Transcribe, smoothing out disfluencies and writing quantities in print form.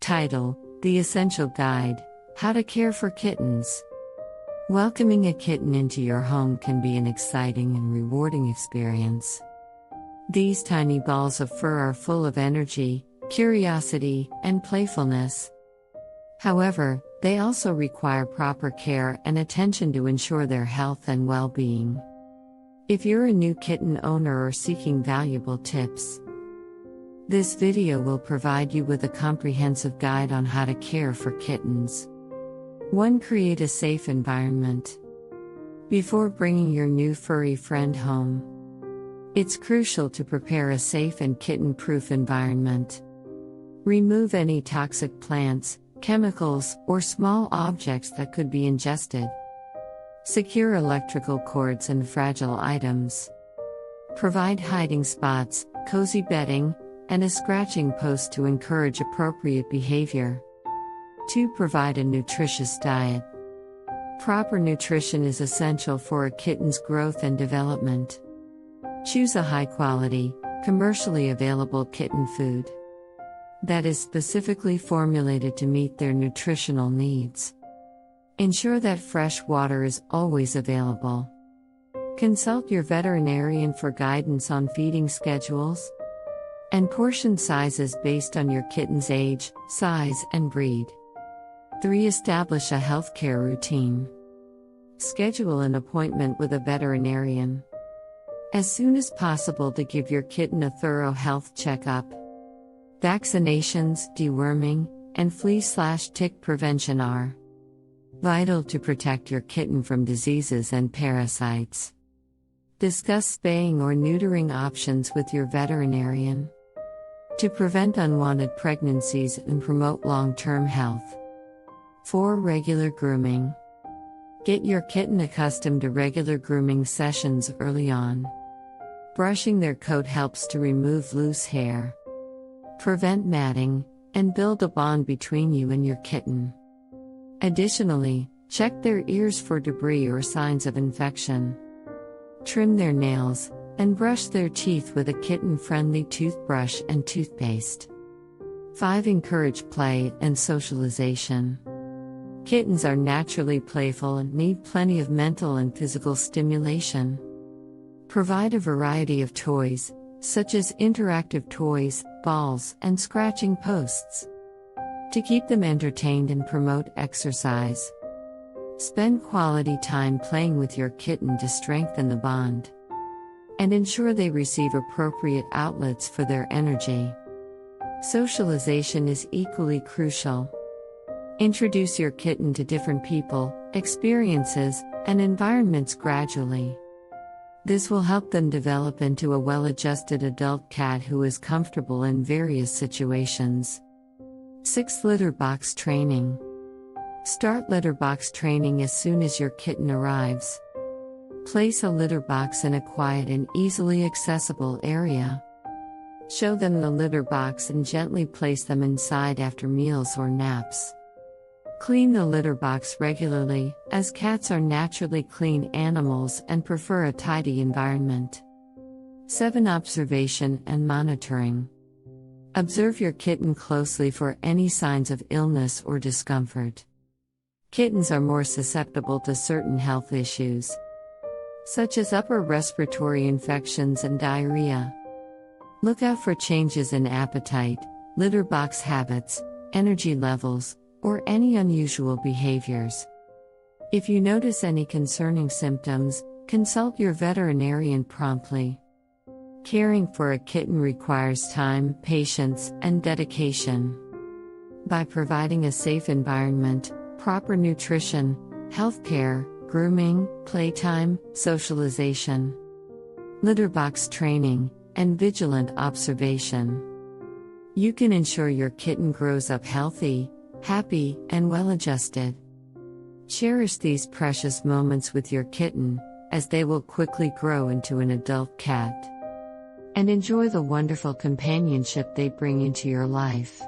Title: The Essential Guide, How to Care for Kittens. Welcoming a kitten into your home can be an exciting and rewarding experience. These tiny balls of fur are full of energy, curiosity, and playfulness. However, they also require proper care and attention to ensure their health and well-being. If you're a new kitten owner or seeking valuable tips, this video will provide you with a comprehensive guide on how to care for kittens. 1. Create a safe environment. Before bringing your new furry friend home, it's crucial to prepare a safe and kitten-proof environment. Remove any toxic plants, chemicals, or small objects that could be ingested. Secure electrical cords and fragile items. Provide hiding spots, cozy bedding, and a scratching post to encourage appropriate behavior. 2. Provide a nutritious diet. Proper nutrition is essential for a kitten's growth and development. Choose a high-quality, commercially available kitten food that is specifically formulated to meet their nutritional needs. Ensure that fresh water is always available. Consult your veterinarian for guidance on feeding schedules and portion sizes based on your kitten's age, size, and breed. 3. Establish a healthcare routine. Schedule an appointment with a veterinarian as soon as possible to give your kitten a thorough health checkup. Vaccinations, deworming, and flea/tick prevention are vital to protect your kitten from diseases and parasites. Discuss spaying or neutering options with your veterinarian to prevent unwanted pregnancies and promote long-term health. 4. Regular grooming. Get your kitten accustomed to regular grooming sessions early on. Brushing their coat helps to remove loose hair, prevent matting, and build a bond between you and your kitten. Additionally, check their ears for debris or signs of infection. Trim their nails, and brush their teeth with a kitten-friendly toothbrush and toothpaste. 5. Encourage play and socialization. Kittens are naturally playful and need plenty of mental and physical stimulation. Provide a variety of toys, such as interactive toys, balls, and scratching posts, to keep them entertained and promote exercise. Spend quality time playing with your kitten to strengthen the bond, and ensure they receive appropriate outlets for their energy. Socialization is equally crucial. Introduce your kitten to different people, experiences, and environments gradually. This will help them develop into a well-adjusted adult cat who is comfortable in various situations. 6. Litter box training. Start litter box training as soon as your kitten arrives. Place a litter box in a quiet and easily accessible area. Show them the litter box and gently place them inside after meals or naps. Clean the litter box regularly, as cats are naturally clean animals and prefer a tidy environment. 7. Observation and monitoring. Observe your kitten closely for any signs of illness or discomfort. Kittens are more susceptible to certain health issues, such as upper respiratory infections and diarrhea. Look out for changes in appetite, litter box habits, energy levels, or any unusual behaviors. If you notice any concerning symptoms, consult your veterinarian promptly. Caring for a kitten requires time, patience, and dedication. By providing a safe environment, proper nutrition, healthcare, grooming, playtime, socialization, litter box training, and vigilant observation, you can ensure your kitten grows up healthy, happy, and well-adjusted. Cherish these precious moments with your kitten, as they will quickly grow into an adult cat. And enjoy the wonderful companionship they bring into your life.